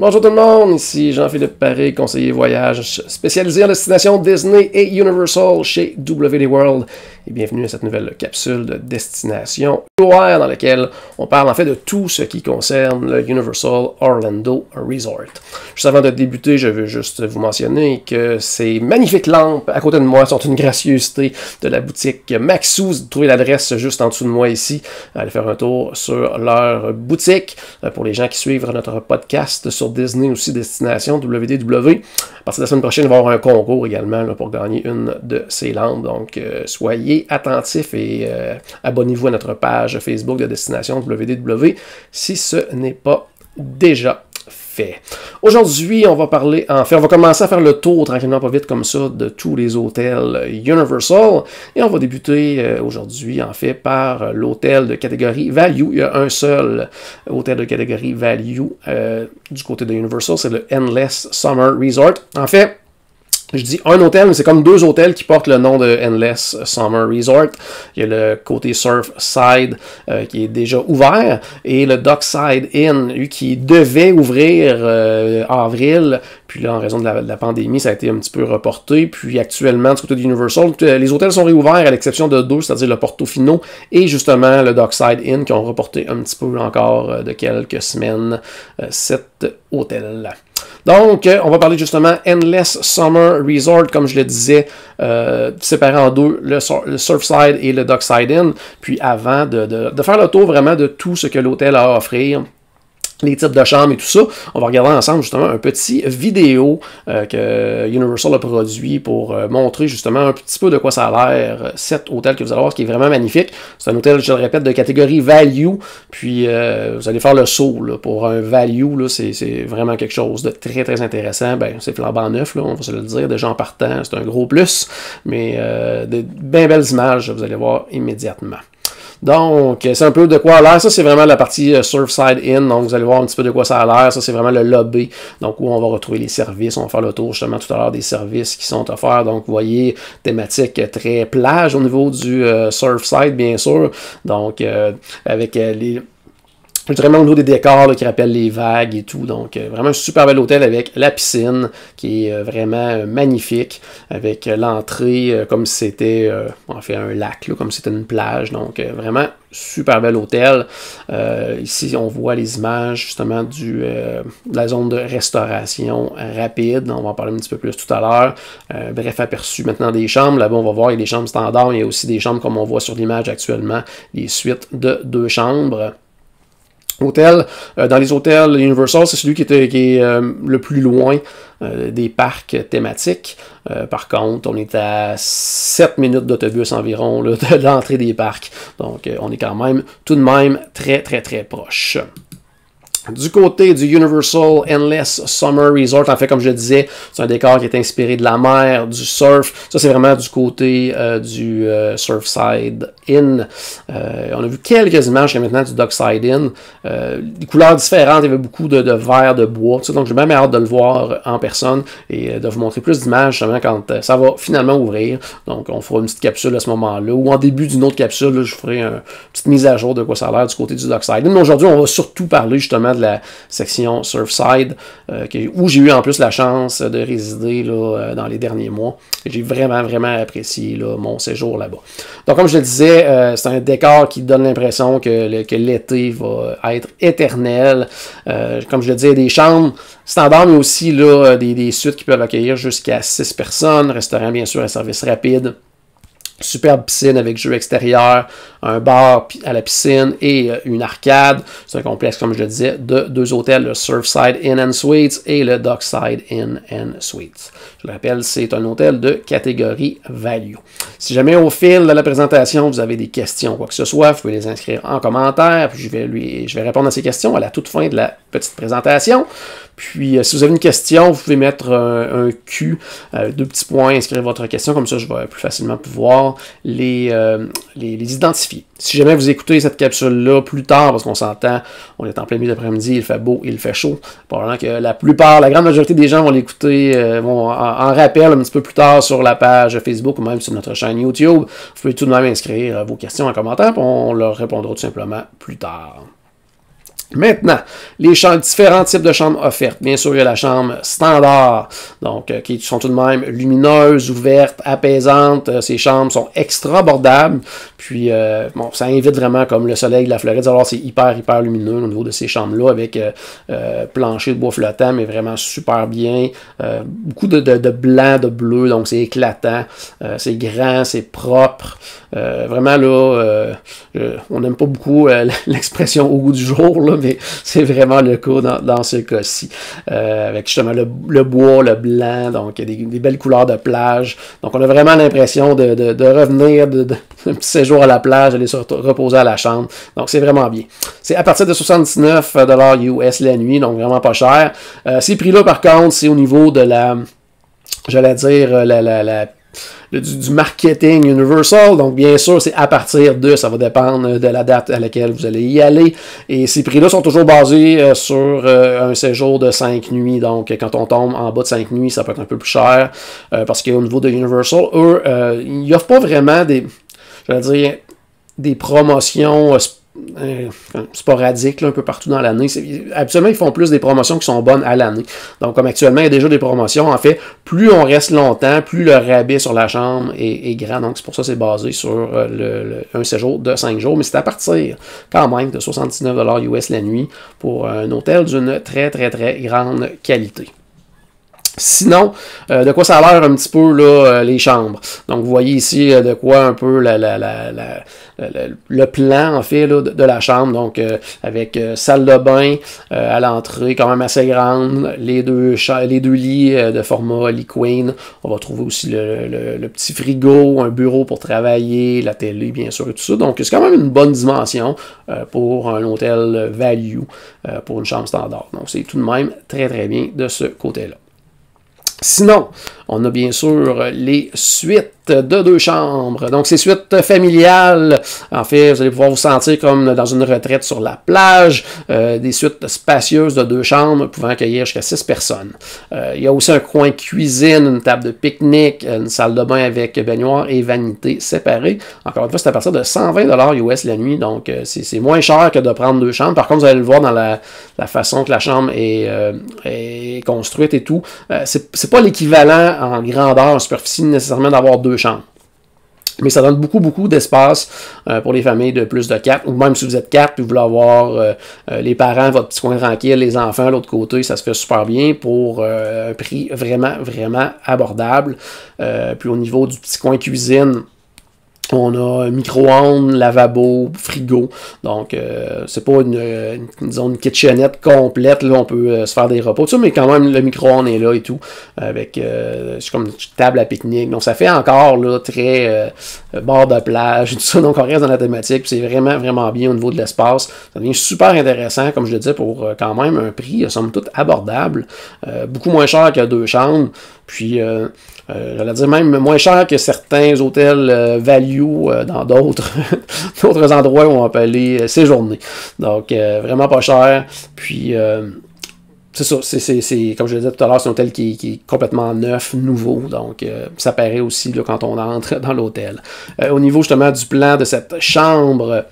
Bonjour tout le monde, ici Jean-Philippe Paré, conseiller voyage spécialisé en destination Disney et Universal chez WD World. Et bienvenue à cette nouvelle capsule de destination UR dans laquelle on parle en fait de tout ce qui concerne le Universal Orlando Resort. Juste avant de débuter, je veux juste vous mentionner que ces magnifiques lampes à côté de moi sont une gracieuseté de la boutique Maxou. Vous trouvez l'adresse juste en dessous de moi ici. Allez faire un tour sur leur boutique. Pour les gens qui suivent notre podcast sur Disney aussi, destination WDW. À partir de la semaine prochaine, il va y avoir un concours également là, pour gagner une de ces lampes. Donc, soyez attentifs et abonnez-vous à notre page Facebook de destination WDW si ce n'est pas déjà fait. Aujourd'hui, on va parler, on va commencer à faire le tour tranquillement pas vite comme ça de tous les hôtels Universal et on va débuter aujourd'hui en fait par l'hôtel de catégorie Value. Il y a un seul hôtel de catégorie Value du côté de Universal, c'est le Endless Summer Resort. En fait, je dis un hôtel, mais c'est comme deux hôtels qui portent le nom de Endless Summer Resort. Il y a le côté Surfside qui est déjà ouvert et le Dockside Inn, lui, qui devait ouvrir avril. Puis là, en raison de la pandémie, ça a été un petit peu reporté. Puis actuellement, du côté de Universal, les hôtels sont réouverts à l'exception de deux, c'est-à-dire le Portofino et justement le Dockside Inn qui ont reporté un petit peu encore de quelques semaines cet hôtel-là. Donc, on va parler justement Endless Summer Resort, comme je le disais, séparé en deux, le Surfside et le Dockside Inn. Puis avant de faire le tour vraiment de tout ce que l'hôtel a à offrir, les types de chambres et tout ça, on va regarder ensemble justement un petit vidéo que Universal a produit pour montrer justement un petit peu de quoi ça a l'air, cet hôtel que vous allez voir qui est vraiment magnifique. C'est un hôtel, je le répète, de catégorie value, puis vous allez faire le saut là, pour un value, là, c'est vraiment quelque chose de très très intéressant. Ben, c'est flambant neuf, là, on va se le dire, déjà en partant, c'est un gros plus, mais de bien belles images, vous allez voir immédiatement. Donc, c'est un peu de quoi a l'air. Ça, c'est vraiment la partie Surfside Inn. Donc, vous allez voir un petit peu de quoi ça a l'air. Ça, c'est vraiment le lobby. Donc, où on va retrouver les services. On va faire le tour, justement, tout à l'heure des services qui sont offerts. Donc, vous voyez, thématique très plage au niveau du Surfside, bien sûr. Donc, avec vraiment au niveau des décors là, qui rappellent les vagues et tout. Donc, vraiment un super bel hôtel avec la piscine qui est vraiment magnifique. Avec l'entrée comme si c'était en fait un lac, là, comme si c'était une plage. Donc, vraiment super bel hôtel. Ici, on voit les images justement de la zone de restauration rapide. On va en parler un petit peu plus tout à l'heure. Bref, aperçu maintenant des chambres. Là-bas, on va voir, il y a des chambres standards, mais il y a aussi des chambres comme on voit sur l'image actuellement, les suites de 2 chambres. Hôtel, dans les hôtels Universal, c'est celui qui est le plus loin des parcs thématiques. Par contre, on est à 7 minutes d'autobus environ là, de l'entrée des parcs. Donc, on est quand même tout de même très, très, très proche. Du côté du Universal Endless Summer Resort, en fait, comme je le disais, c'est un décor qui est inspiré de la mer, du surf. Ça, c'est vraiment du côté du Surfside Inn. On a vu quelques images jusqu'à maintenant du Dockside Inn. Des couleurs différentes, il y avait beaucoup de verre, de bois. Tout ça, donc, j'ai même hâte de le voir en personne et de vous montrer plus d'images justement quand ça va finalement ouvrir. Donc, on fera une petite capsule à ce moment-là. Ou en début d'une autre capsule, là, je ferai une petite mise à jour de quoi ça a l'air du côté du Dockside Inn. Mais aujourd'hui, on va surtout parler justement de la section Surfside, où j'ai eu en plus la chance de résider là, dans les derniers mois. J'ai vraiment, vraiment apprécié là, mon séjour là-bas. Donc, comme je le disais, c'est un décor qui donne l'impression que l'été va être éternel. Comme je le disais, des chambres standards, mais aussi là, des suites qui peuvent accueillir jusqu'à 6 personnes. Restaurant, bien sûr, à service rapide. Superbe piscine avec jeux extérieurs, un bar à la piscine et une arcade. C'est un complexe, comme je le disais, de 2 hôtels, le Surfside Inn and Suites et le Dockside Inn and Suites. Je le rappelle, c'est un hôtel de catégorie value. Si jamais au fil de la présentation, vous avez des questions, quoi que ce soit, vous pouvez les inscrire en commentaire, puis je vais répondre à ces questions à la toute fin de la petite présentation. Puis, si vous avez une question, vous pouvez mettre un Q, 2 petits points, inscrire votre question, comme ça je vais plus facilement pouvoir les identifier. Si jamais vous écoutez cette capsule-là plus tard, parce qu'on s'entend, on est en plein milieu d'après-midi, il fait beau, il fait chaud, probablement que la grande majorité des gens vont l'écouter en rappel un petit peu plus tard sur la page Facebook ou même sur notre chaîne YouTube. Vous pouvez tout de même inscrire vos questions en commentaire, puis on leur répondra tout simplement plus tard. Maintenant, différents types de chambres offertes. Bien sûr, il y a la chambre standard, donc qui sont tout de même lumineuses, ouvertes, apaisantes. Ces chambres sont extra abordables. Puis, bon, ça invite vraiment comme le soleil de la Floride. Alors, c'est hyper lumineux au niveau de ces chambres-là, avec plancher de bois flottant, mais vraiment super bien. Beaucoup de blanc, de bleu, donc c'est éclatant. C'est grand, c'est propre. Vraiment, là, on n'aime pas beaucoup l'expression au goût du jour, là, mais c'est vraiment le cas dans ce cas-ci. Avec justement le bois, le blanc, donc des belles couleurs de plage. Donc on a vraiment l'impression de revenir d'un petit séjour à la plage, d'aller se reposer à la chambre. Donc c'est vraiment bien. C'est à partir de 79 $ US la nuit, donc vraiment pas cher. Ces prix-là, par contre, c'est au niveau de j'allais dire, du marketing Universal. Donc, bien sûr, c'est à partir ça va dépendre de la date à laquelle vous allez y aller. Et ces prix-là sont toujours basés sur un séjour de 5 nuits. Donc, quand on tombe en bas de 5 nuits, ça peut être un peu plus cher. Parce qu'au niveau de Universal, eux, ils n'offrent pas vraiment des promotions sporadiques là, un peu partout dans l'année. Habituellement, ils font plus des promotions qui sont bonnes à l'année. Donc, comme actuellement, il y a déjà des promotions. En fait, plus on reste longtemps, plus le rabais sur la chambre est grand. Donc, c'est pour ça que c'est basé sur un séjour de 5 jours. Mais c'est à partir, quand même, de 79 $ US la nuit pour un hôtel d'une très grande qualité. Sinon, de quoi ça a l'air un petit peu là, les chambres. Donc, vous voyez ici de quoi un peu le plan, en fait, là, de la chambre. Donc, avec salle de bain à l'entrée, quand même assez grande. Les deux lits de format lit queen. On va trouver aussi le petit frigo, un bureau pour travailler, la télé, bien sûr, et tout ça. Donc, c'est quand même une bonne dimension pour un hôtel value, pour une chambre standard. Donc, c'est tout de même très bien de ce côté-là. Sinon, on a bien sûr les suites de 2 chambres. Donc, ces suites familiales, en fait, vous allez pouvoir vous sentir comme dans une retraite sur la plage. Des suites spacieuses de 2 chambres pouvant accueillir jusqu'à 6 personnes. Il y a aussi un coin cuisine, une table de pique-nique, une salle de bain avec baignoire et vanité séparées. Encore une fois, c'est à partir de 120 $ US la nuit. Donc, c'est moins cher que de prendre 2 chambres. Par contre, vous allez le voir dans la façon que la chambre est construite et tout. C'est pas l'équivalent en grandeur, en superficie, nécessairement d'avoir 2 chambres. Mais ça donne beaucoup d'espace pour les familles de plus de 4, ou même si vous êtes 4 et vous voulez avoir les parents, votre petit coin tranquille, les enfants à l'autre côté, ça se fait super bien pour un prix vraiment abordable. Puis au niveau du petit coin cuisine, on a un micro-ondes, lavabo, frigo. Donc, c'est pas une kitchenette complète. Là, on peut se faire des repas. Tout ça, mais quand même, le micro-ondes est là et tout. Avec, c'est comme une table à pique-nique. Donc, ça fait encore là, très bord de plage et tout ça. Donc, on reste dans la thématique. C'est vraiment bien au niveau de l'espace. Ça devient super intéressant, comme je le disais, pour quand même un prix, somme toute, abordable. Beaucoup moins cher que 2 chambres. Puis, j'allais dire même moins cher que certains hôtels value dans d'autres endroits où on peut aller séjourner. Donc, vraiment pas cher. Puis, c'est ça, c'est comme je le disais tout à l'heure, c'est un hôtel qui est complètement neuf, nouveau. Donc, ça paraît aussi là, quand on entre dans l'hôtel. Au niveau justement du plan de cette chambre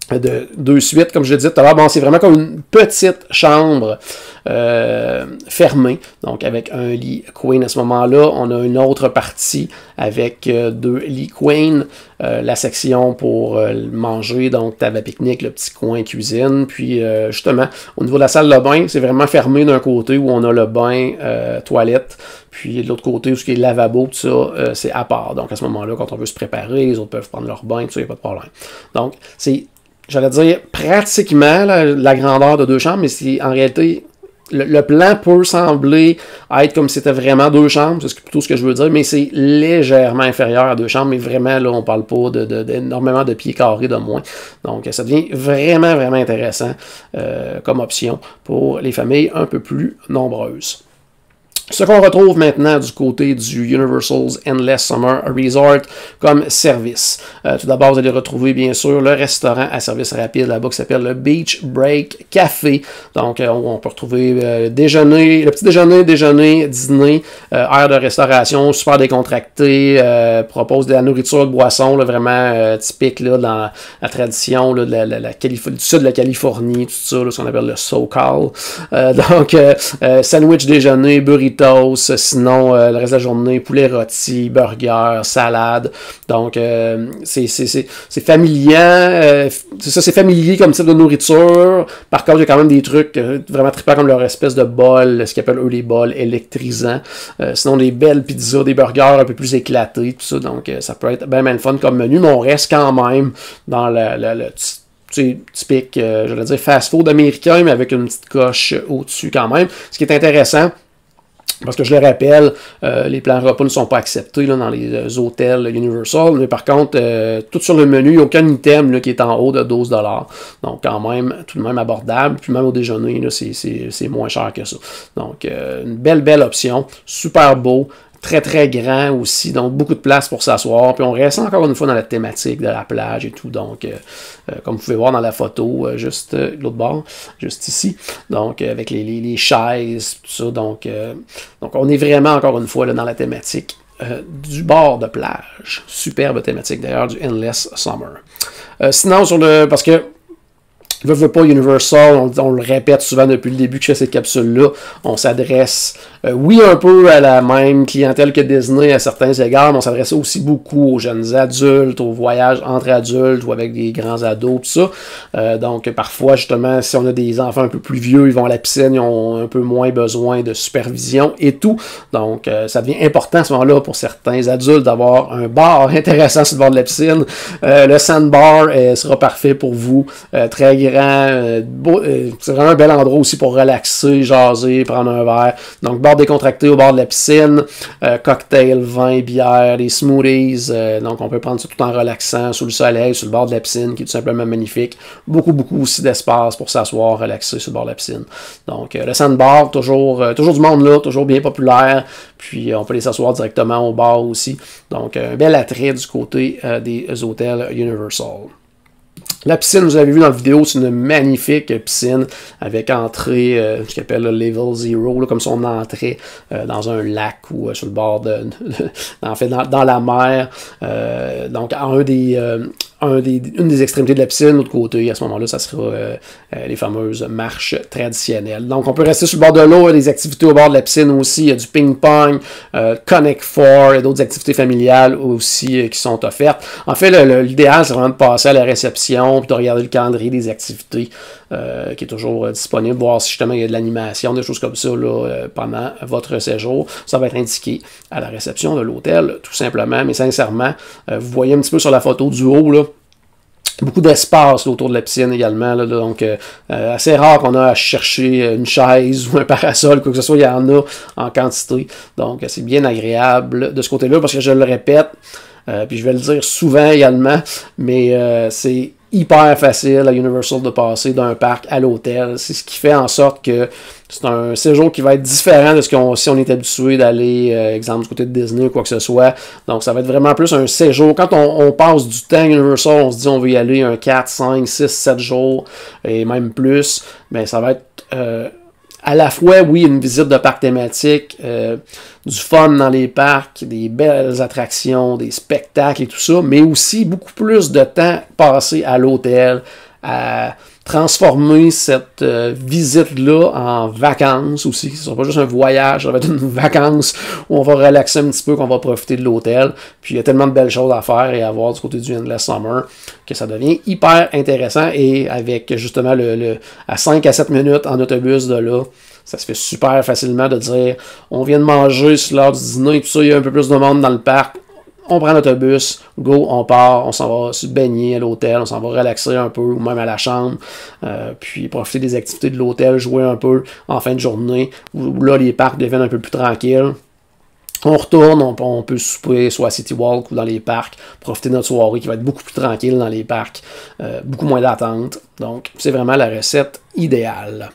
de 2 suites, comme je le disais tout à l'heure, bon, c'est vraiment comme une petite chambre fermée, donc avec un lit queen. À ce moment-là, on a une autre partie avec 2 lits queen, la section pour manger, donc table à pique-nique, le petit coin cuisine, puis justement, au niveau de la salle de bain, c'est vraiment fermé d'un côté où on a le bain, toilette, puis de l'autre côté, où ce qui est lavabo, tout ça, c'est à part. Donc à ce moment-là, quand on veut se préparer, les autres peuvent prendre leur bain, tout ça, il n'y a pas de problème. Donc, c'est, j'allais dire, pratiquement la grandeur de 2 chambres, mais c'est en réalité, le plan peut sembler être comme si c'était vraiment 2 chambres, c'est plutôt ce que je veux dire, mais c'est légèrement inférieur à 2 chambres, mais vraiment, là, on parle pas d'énormément de pieds carrés de moins. Donc, ça devient vraiment intéressant comme option pour les familles un peu plus nombreuses. Ce qu'on retrouve maintenant du côté du Universal's Endless Summer Resort comme service. Tout d'abord, vous allez retrouver bien sûr le restaurant à service rapide là-bas qui s'appelle le Beach Break Café. Donc, on peut retrouver déjeuner, le petit déjeuner, dîner, aire de restauration, super décontracté, propose de la nourriture, de boissons, là, vraiment typique là, dans la tradition là, du sud de la Californie, tout ça, là, ce qu'on appelle le SoCal. Sandwich déjeuner, burrito, sinon le reste de la journée, poulet rôti, burger, salade. Donc, c'est familial. C'est familier comme type de nourriture. Par contre, il y a quand même des trucs vraiment trippants comme leur espèce de bol, ce qu'ils appellent eux les bols électrisants. Sinon, des belles pizzas, des burgers un peu plus éclatés, tout ça. Donc, ça peut être bien le fun comme menu, mais on reste quand même dans le typique, j'allais dire fast-food américain, mais avec une petite coche au-dessus quand même. Ce qui est intéressant, parce que je le rappelle, les plans repas ne sont pas acceptés là, dans les hôtels Universal, mais par contre, tout sur le menu, il n'y a aucun item là, qui est en haut de 12$. Donc quand même, tout de même abordable. Puis même au déjeuner, là, c'est moins cher que ça. Donc une belle option, super beau. Très grand aussi, donc beaucoup de place pour s'asseoir. Puis on reste encore une fois dans la thématique de la plage et tout. Donc, comme vous pouvez voir dans la photo, juste l'autre bord, juste ici. Donc, avec les chaises, tout ça. Donc on est vraiment encore une fois là, dans la thématique du bord de plage. Superbe thématique d'ailleurs du Endless Summer. Sinon, parce que veut pas Universal, on le répète souvent depuis le début que je fais cette capsule-là, on s'adresse, oui, un peu à la même clientèle que Disney à certains égards, mais on s'adresse aussi beaucoup aux jeunes adultes, aux voyages entre adultes ou avec des grands ados, tout ça. Donc, parfois, justement, si on a des enfants un peu plus vieux, ils vont à la piscine, ils ont un peu moins besoin de supervision et tout. Donc, ça devient important à ce moment-là pour certains adultes d'avoir un bar intéressant sur le bord de la piscine. Le sandbar sera parfait pour vous, très grand, c'est vraiment un bel endroit aussi pour relaxer, jaser, prendre un verre. Donc, bar décontracté au bord de la piscine, cocktail, vin, bière, des smoothies. Donc, on peut prendre ça tout en relaxant sous le soleil, sur le bord de la piscine, qui est tout simplement magnifique. Beaucoup aussi d'espace pour s'asseoir, relaxer sur le bord de la piscine. Donc, le sandbar, toujours du monde là, toujours bien populaire. Puis, on peut aller s'asseoir directement au bar aussi. Donc, un bel attrait du côté des hôtels Universal. La piscine, vous avez vu dans la vidéo, c'est une magnifique piscine avec entrée, ce qu'on appelle le level 0, là, comme son entrée dans un lac ou sur le bord dans la mer. Donc, une des extrémités de la piscine, de l'autre côté, à ce moment-là, ça sera les fameuses marches traditionnelles. Donc, on peut rester sur le bord de l'eau, il y a des activités au bord de la piscine aussi, il y a du ping-pong, Connect Four, il y a d'autres activités familiales aussi qui sont offertes. En fait, l'idéal, c'est vraiment de passer à la réception, puis de regarder le calendrier des activités qui est toujours disponible, voir si justement il y a de l'animation, des choses comme ça là, pendant votre séjour. Ça va être indiqué à la réception de l'hôtel, tout simplement, mais sincèrement, vous voyez un petit peu sur la photo du haut, là, beaucoup d'espace autour de la piscine également, là, donc assez rare qu'on a à chercher une chaise ou un parasol, quoi que ce soit, il y en a en quantité, donc c'est bien agréable de ce côté-là, parce que je le répète, puis je vais le dire souvent également, mais c'est hyper facile à Universal de passer d'un parc à l'hôtel. C'est ce qui fait en sorte que c'est un séjour qui va être différent de si on est habitué d'aller, exemple, du côté de Disney ou quoi que ce soit. Donc, ça va être vraiment plus un séjour. Quand on passe du temps à Universal, on se dit on veut y aller un 4, 5, 6, 7 jours et même plus, mais ça va être à la fois, oui, une visite de parc thématique, du fun dans les parcs, des belles attractions, des spectacles et tout ça, mais aussi beaucoup plus de temps passé à l'hôtel, à transformer cette visite-là en vacances aussi. Ce ne sera pas juste un voyage, ça va être une vacance où on va relaxer un petit peu, qu'on va profiter de l'hôtel. Puis il y a tellement de belles choses à faire et à voir du côté du Endless Summer que ça devient hyper intéressant. Et avec justement à 5 à 7 minutes en autobus de là, ça se fait super facilement de dire on vient de manger sur l'heure du dîner, puis ça, il y a un peu plus de monde dans le parc. On prend l'autobus, go, on part, on s'en va se baigner à l'hôtel, on s'en va relaxer un peu, ou même à la chambre, puis profiter des activités de l'hôtel, jouer un peu en fin de journée, où là, les parcs deviennent un peu plus tranquilles. On retourne, on peut souper soit à City Walk ou dans les parcs, profiter de notre soirée qui va être beaucoup plus tranquille dans les parcs, beaucoup moins d'attente. Donc, c'est vraiment la recette idéale.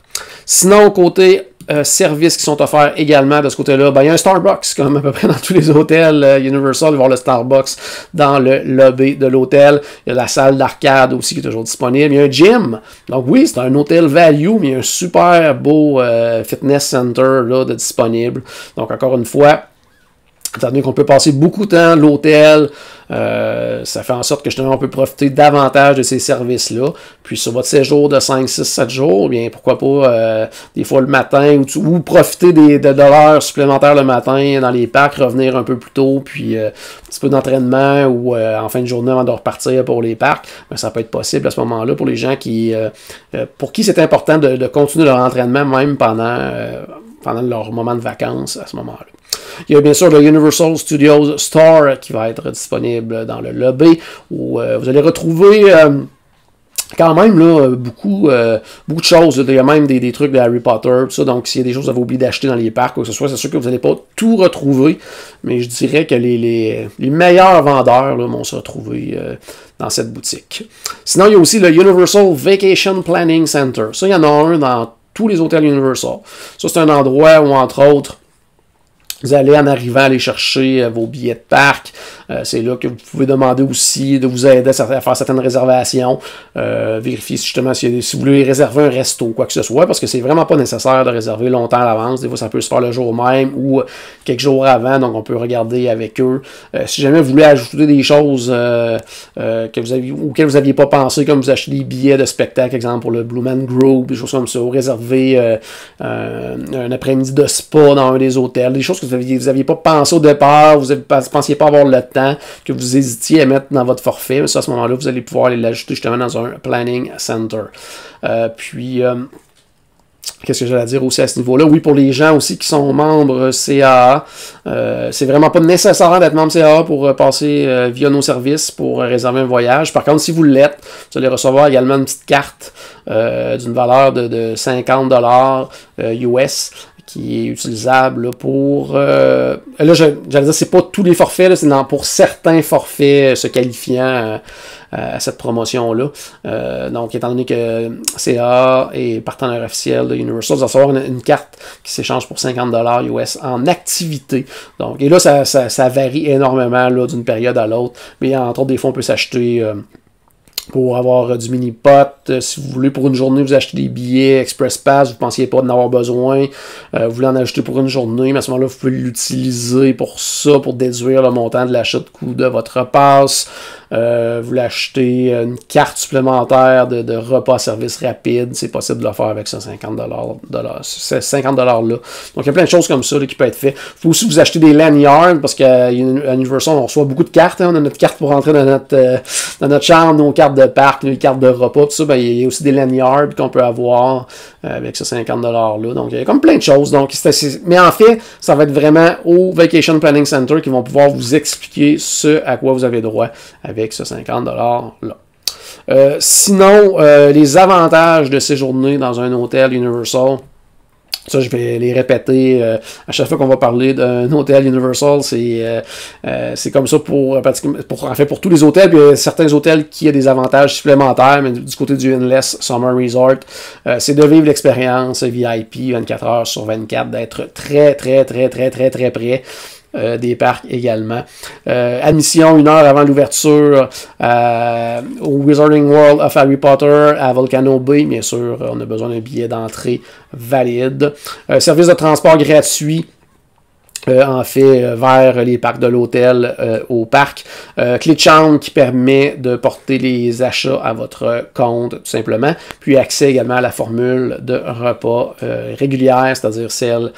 Sinon, côté services qui sont offerts également de ce côté-là. Ben, il y a un Starbucks, comme à peu près dans tous les hôtels Universal. Il va y avoir le Starbucks dans le lobby de l'hôtel. Il y a la salle d'arcade aussi qui est toujours disponible. Il y a un gym. Donc oui, c'est un hôtel value, mais il y a un super beau fitness center là, de disponible. Donc encore une fois, étant donné qu'on peut passer beaucoup de temps à l'hôtel, ça fait en sorte que justement on peut profiter davantage de ces services-là. Puis sur votre séjour de 5, 6, 7 jours, bien pourquoi pas des fois le matin ou profiter de l'heure supplémentaire le matin dans les parcs, revenir un peu plus tôt, puis un petit peu d'entraînement ou en fin de journée avant de repartir pour les parcs. Ben, ça peut être possible à ce moment-là pour les gens pour qui c'est important de continuer leur entraînement même pendant leur moment de vacances à ce moment-là. Il y a bien sûr le Universal Studios Store qui va être disponible dans le lobby où vous allez retrouver quand même là, beaucoup de choses. Il y a même des trucs de Harry Potter, tout ça. Donc, s'il y a des choses que vous avez oublié d'acheter dans les parcs ou que ce soit, c'est sûr que vous n'allez pas tout retrouver. Mais je dirais que les meilleurs vendeurs là, vont se retrouver dans cette boutique. Sinon, il y a aussi le Universal Vacation Planning Center. Ça, il y en a un dans tous les hôtels Universal. Ça, c'est un endroit où, entre autres, vous allez en arrivant aller chercher vos billets de parc. C'est là que vous pouvez demander aussi de vous aider à faire certaines réservations. Vérifier justement si vous voulez réserver un resto ou quoi que ce soit, parce que c'est vraiment pas nécessaire de réserver longtemps à l'avance. Des fois, ça peut se faire le jour même ou quelques jours avant, donc on peut regarder avec eux. Si jamais vous voulez ajouter des choses auxquelles vous n'aviez pas pensé, comme vous achetez des billets de spectacle, exemple pour le Blue Man Group, des choses comme ça, ou réserver un après-midi de spa dans un des hôtels, des choses que vous n'aviez pas pensé au départ, vous ne pensiez pas avoir le temps, que vous hésitiez à mettre dans votre forfait, mais ça, à ce moment-là, vous allez pouvoir aller l'ajouter justement dans un planning center. Qu'est-ce que j'allais dire aussi à ce niveau-là? Oui, pour les gens aussi qui sont membres CAA, c'est vraiment pas nécessaire d'être membre CAA pour passer via nos services pour réserver un voyage. Par contre, si vous l'êtes, vous allez recevoir également une petite carte d'une valeur de 50$ US qui est utilisable pour... là, j'allais dire, c'est pas tous les forfaits, là, c'est pour certains forfaits se qualifiant à cette promotion-là. Donc, étant donné que CA est partenaire officiel de Universal, vous allez recevoir une carte qui s'échange pour 50$ US en activité. Donc, et là, ça varie énormément là, d'une période à l'autre. Mais entre autres, des fois, on peut s'acheter... pour avoir du mini-pot. Si vous voulez, pour une journée, vous achetez des billets Express Pass, vous ne pensiez pas d'en avoir besoin, vous voulez en acheter pour une journée, mais à ce moment-là, vous pouvez l'utiliser pour ça, pour déduire le montant de l'achat de coût de votre passe. Vous voulez acheter une carte supplémentaire de repas service rapide, c'est possible de le faire avec ce 50$-là. Donc, il y a plein de choses comme ça là, qui peuvent être faites. Il faut aussi vous acheter des lanyards, parce qu'à Universal, on reçoit beaucoup de cartes. Hein. On a notre carte pour rentrer dans notre chambre, nos cartes de parc, les cartes de repas, tout ça. Ben, il y a aussi des lanyards qu'on peut avoir avec ce 50$-là. Donc, il y a comme plein de choses. Donc, mais en fait, ça va être vraiment au Vacation Planning Center qui vont pouvoir vous expliquer ce à quoi vous avez droit avec ce 50$-là. Sinon, les avantages de séjourner dans un hôtel Universal, ça, je vais les répéter à chaque fois qu'on va parler d'un hôtel Universal. C'est comme ça pour tous les hôtels. Puis il y a certains hôtels qui ont des avantages supplémentaires, mais du côté du Endless Summer Resort, c'est de vivre l'expérience VIP 24 heures sur 24, d'être très, très, très, très, très, très près. Des parcs également. Admission 1 heure avant l'ouverture au Wizarding World of Harry Potter à Volcano Bay. Bien sûr, on a besoin d'un billet d'entrée valide. Service de transport gratuit. En fait, vers les parcs de l'hôtel au parc. Clé de chambre qui permet de porter les achats à votre compte, tout simplement. Puis accès également à la formule de repas régulière, c'est-à-dire celle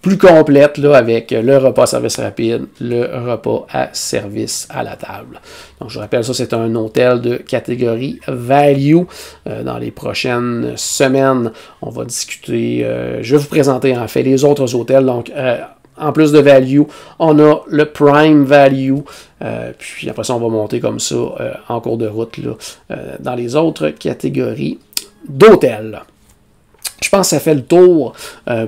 plus complète là, avec le repas service rapide, le repas à service à la table. Donc, je rappelle, ça, c'est un hôtel de catégorie value. Dans les prochaines semaines, on va discuter, je vais vous présenter en fait les autres hôtels. Donc, en plus de value, on a le prime value. Puis après ça, on va monter comme ça en cours de route là, dans les autres catégories d'hôtels. Je pense que ça fait le tour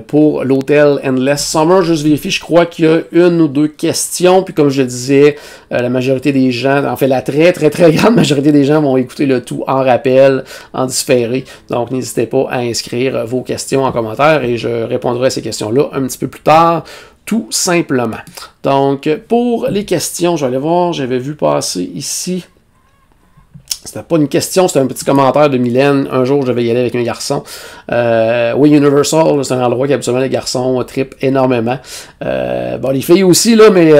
pour l'hôtel Endless Summer. Juste vérifier, je crois qu'il y a une ou deux questions. Puis comme je le disais, la majorité des gens, en fait la très grande majorité des gens vont écouter le tout en rappel, en différé. Donc n'hésitez pas à inscrire vos questions en commentaire et je répondrai à ces questions-là un petit peu plus tard, tout simplement. Donc pour les questions, je vais aller voir, j'avais vu passer ici. C'était pas une question, c'était un petit commentaire de Mylène. Un jour, je devais y aller avec un garçon. Oui, Universal, c'est un endroit qu'habituellement les garçons trippent énormément. Bon, les filles aussi, là, mais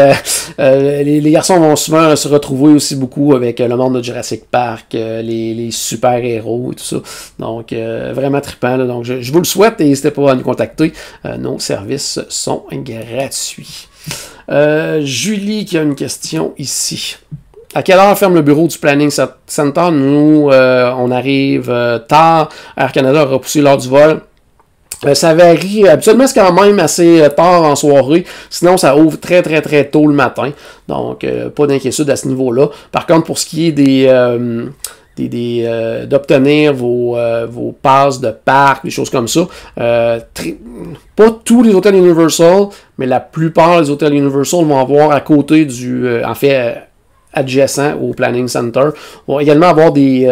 les garçons vont souvent se retrouver aussi beaucoup avec le monde de Jurassic Park, les super-héros et tout ça. Donc, vraiment trippant. Là. Donc, je vous le souhaite et n'hésitez pas à nous contacter. Nos services sont gratuits. Julie qui a une question ici. À quelle heure ferme le bureau du Planning Center? Nous, on arrive tard. Air Canada a repoussé l'heure du vol. Ça varie. Habituellement, c'est quand même assez tard en soirée. Sinon, ça ouvre très tôt le matin. Donc, pas d'inquiétude à ce niveau-là. Par contre, pour ce qui est d'obtenir vos passes de parc, des choses comme ça. Pas tous les hôtels Universal, mais la plupart des hôtels Universal vont avoir à côté adjacent au Planning Center, vont également avoir des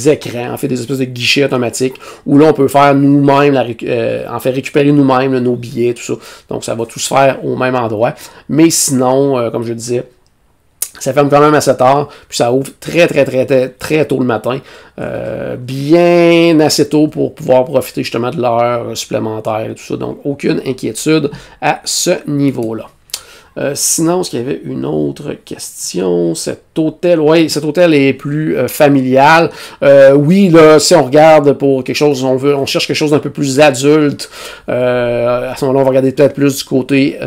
écrans, en fait des espèces de guichets automatiques, où là on peut faire nous-mêmes, récupérer nous-mêmes nos billets, tout ça. Donc ça va tout se faire au même endroit. Mais sinon, comme je le disais, ça ferme quand même assez tard, puis ça ouvre très tôt le matin. Bien assez tôt pour pouvoir profiter justement de l'heure supplémentaire et tout ça. Donc aucune inquiétude à ce niveau-là. Sinon, est-ce qu'il y avait une autre question? Cet hôtel est plus familial. Oui, là, si on regarde pour quelque chose, on cherche quelque chose d'un peu plus adulte. À ce moment-là, on va regarder peut-être plus du côté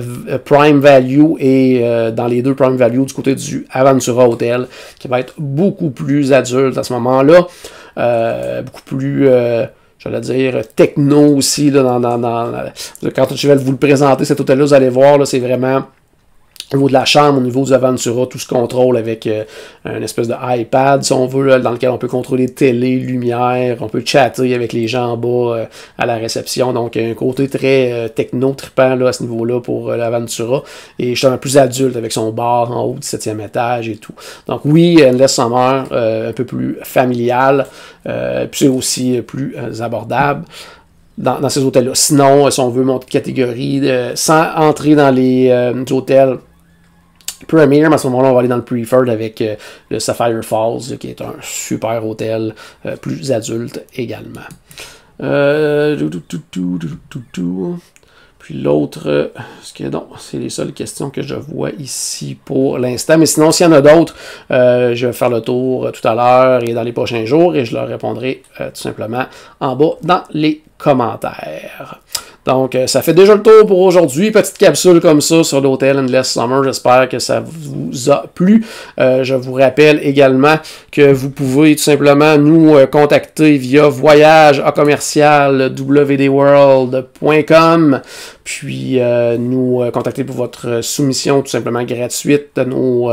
Prime Value et dans les deux Prime Value, du côté du Aventura Hotel, qui va être beaucoup plus adulte à ce moment-là. Beaucoup plus... j'allais dire techno aussi, là, quand je vais vous le présenter, cet hôtel-là, vous allez voir, là, c'est vraiment... Au niveau de la chambre, au niveau du Aventura, tout se contrôle avec une espèce de iPad, si on veut, là, dans lequel on peut contrôler télé, lumière, on peut chatter avec les gens en bas à la réception. Donc, un côté très techno, trippant là, à ce niveau-là pour l'Aventura. Et justement plus adulte avec son bar en haut du 7e étage et tout. Donc, oui, Endless Summer, un peu plus familial, puis c'est aussi plus abordable. Dans ces hôtels-là. Sinon, si on veut monter de catégorie, sans entrer dans les hôtels Premier, mais à ce moment-là, on va aller dans le Preferred avec le Sapphire Falls, qui est un super hôtel, plus adulte également. Puis l'autre, c'est les seules questions que je vois ici pour l'instant. Mais sinon, s'il y en a d'autres, je vais faire le tour tout à l'heure et dans les prochains jours et je leur répondrai tout simplement en bas dans les commentaires. Donc, ça fait déjà le tour pour aujourd'hui. Petite capsule comme ça sur l'hôtel Endless Summer. J'espère que ça vous a plu. Je vous rappelle également que vous pouvez tout simplement nous contacter via voyage@wdworld.com. Puis nous contacter pour votre soumission tout simplement gratuite. Nos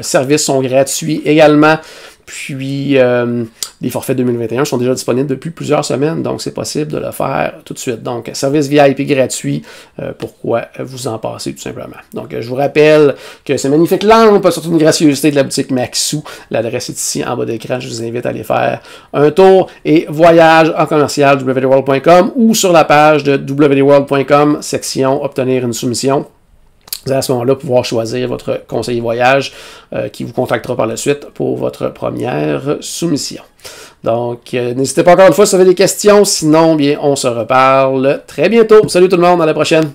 services sont gratuits également. Puis, les forfaits 2021 sont déjà disponibles depuis plusieurs semaines, donc c'est possible de le faire tout de suite. Donc, service VIP gratuit, pourquoi vous en passez tout simplement. Donc, je vous rappelle que ces magnifiques lampes, surtout une gracieuseté de la boutique Maxou, l'adresse est ici en bas d'écran, je vous invite à aller faire un tour et voyage en commercial wdworld.com ou sur la page de wdworld.com, section obtenir une soumission. Vous allez à ce moment-là pouvoir choisir votre conseiller voyage qui vous contactera par la suite pour votre première soumission. Donc, n'hésitez pas encore une fois si vous avez des questions. Sinon, bien, on se reparle très bientôt. Salut tout le monde, à la prochaine!